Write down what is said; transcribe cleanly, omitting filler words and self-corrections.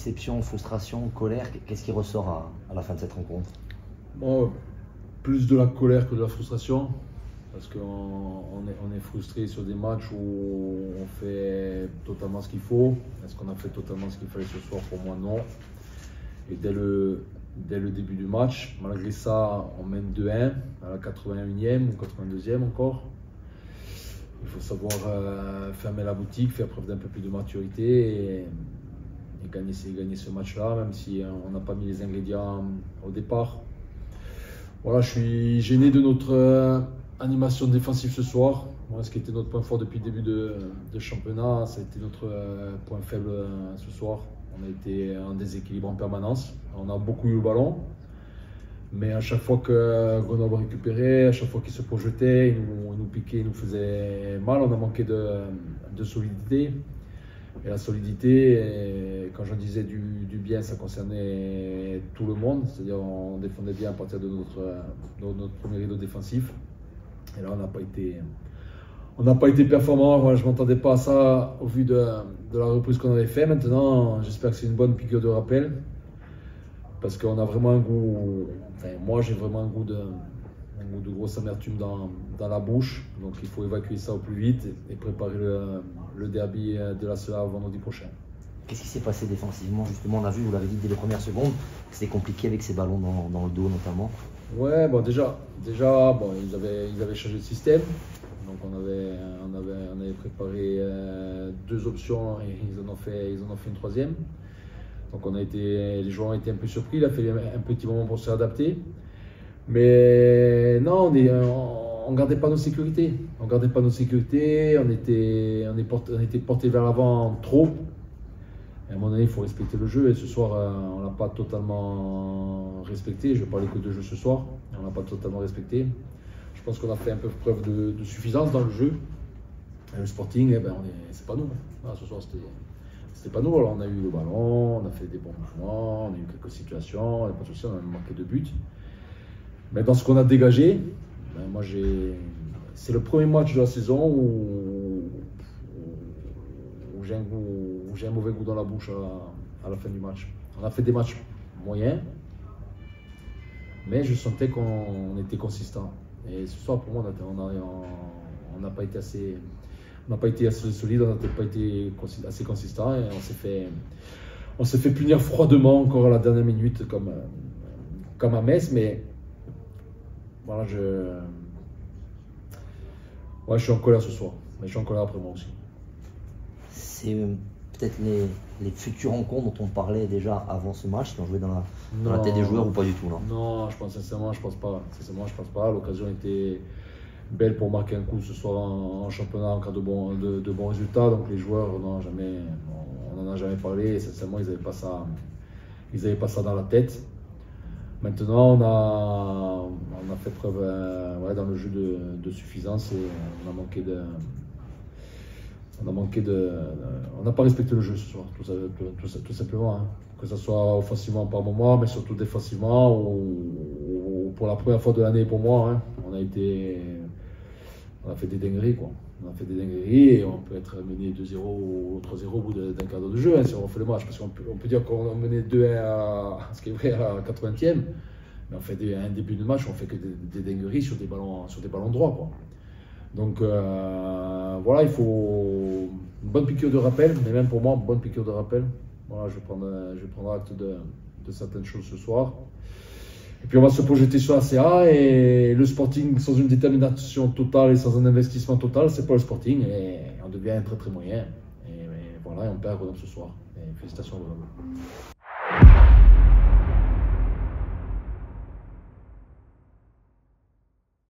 Déception, frustration, colère, qu'est-ce qui ressort à la fin de cette rencontre? Bon, plus de la colère que de la frustration, parce qu'on est frustré sur des matchs où on fait totalement ce qu'il faut. Est-ce qu'on a fait totalement ce qu'il fallait ce soir? Pour moi, non. Et dès le début du match, malgré ça, on mène 2-1 à la 81e ou 82e encore. Il faut savoir fermer la boutique, faire preuve d'un peu plus de maturité et gagner ce match-là, même si on n'a pas mis les ingrédients au départ. Voilà, je suis gêné de notre animation défensive ce soir. Moi, ce qui était notre point fort depuis le début de championnat, ça a été notre point faible ce soir. On a été en déséquilibre en permanence. On a beaucoup eu le ballon, mais à chaque fois que Grenoble récupérait, à chaque fois qu'il se projetait, il nous piquait, il nous faisait mal. On a manqué de solidité. Et la solidité, quand j'en disais du bien, ça concernait tout le monde. C'est-à-dire on défendait bien à partir de notre premier rideau défensif. Et là, on n'a pas été performant. Moi, je ne m'attendais pas à ça au vu de la reprise qu'on avait fait. Maintenant, j'espère que c'est une bonne piqûre de rappel. Parce qu'on a vraiment un goût, enfin, moi j'ai vraiment un goût de grosse amertume dans la bouche. Donc il faut évacuer ça au plus vite et préparer le derby de la CEA vendredi prochain. Qu'est-ce qui s'est passé défensivement? Justement, on a vu, vous l'avez dit dès les premières secondes, que c'était compliqué avec ces ballons dans le dos notamment. Ouais, bon, déjà bon, ils avaient changé de système. Donc on avait préparé 2 options et ils en ont fait une 3e. Donc les joueurs ont été un peu surpris, il a fait un petit moment pour se réadapter. Mais non, on ne gardait pas nos sécurités. On était porté vers l'avant trop. Et à un moment donné, il faut respecter le jeu. Et ce soir, on ne l'a pas totalement respecté. Je ne vais parler que de jeu ce soir. On ne l'a pas totalement respecté. Je pense qu'on a fait un peu preuve de suffisance dans le jeu. Et le Sporting, c'est pas nous. Ah, ce soir, c'était pas nous. Alors, on a eu le ballon, on a fait des bons mouvements, on a eu quelques situations, on n'a pas de souci, on a manqué de buts. Mais dans ce qu'on a dégagé, moi c'est le premier match de la saison où j'ai un mauvais goût dans la bouche à la fin du match. On a fait des matchs moyens, mais je sentais qu'on était consistant. Et ce soir, pour moi, on n'a pas été assez solide, on n'a pas été assez consistant et on s'est fait punir froidement encore à la dernière minute comme à Metz. Mais voilà, je suis en colère ce soir, mais je suis en colère après moi aussi. C'est peut-être les futures rencontres dont on parlait déjà avant ce match qui ont joué dans la tête des joueurs ou pas du tout, non? Non, je pense pas. L'occasion était belle pour marquer un coup ce soir en championnat en cas de bons résultats. Donc les joueurs, on n'en a jamais parlé. Et sincèrement, ils n'avaient pas ça dans la tête. Maintenant, on a fait preuve dans le jeu de suffisance et on n'a pas respecté le jeu ce soir, tout simplement. Hein. Que ce soit offensivement par moment, mais surtout défensivement, ou pour la première fois de l'année pour moi, hein, on a fait des dingueries, quoi. On a fait des dingueries et on peut être mené 2-0 ou 3-0 au bout d'un quart d'heure de jeu, hein, si on fait le match. Parce qu'on peut dire qu'on a mené 2-1 ce qui est vrai à la 80e, mais on fait un début de match, on fait que des dingueries sur des ballons droits, quoi. Donc voilà, il faut une bonne piqûre de rappel, mais même pour moi, une bonne piqûre de rappel. Voilà, je vais prendre acte de certaines choses ce soir. Et puis on va se projeter sur la CA et le Sporting sans une détermination totale et sans un investissement total, c'est pas le Sporting et on devient très très moyen. Et voilà, et on perd à Grenoble ce soir. Et félicitations à Grenoble.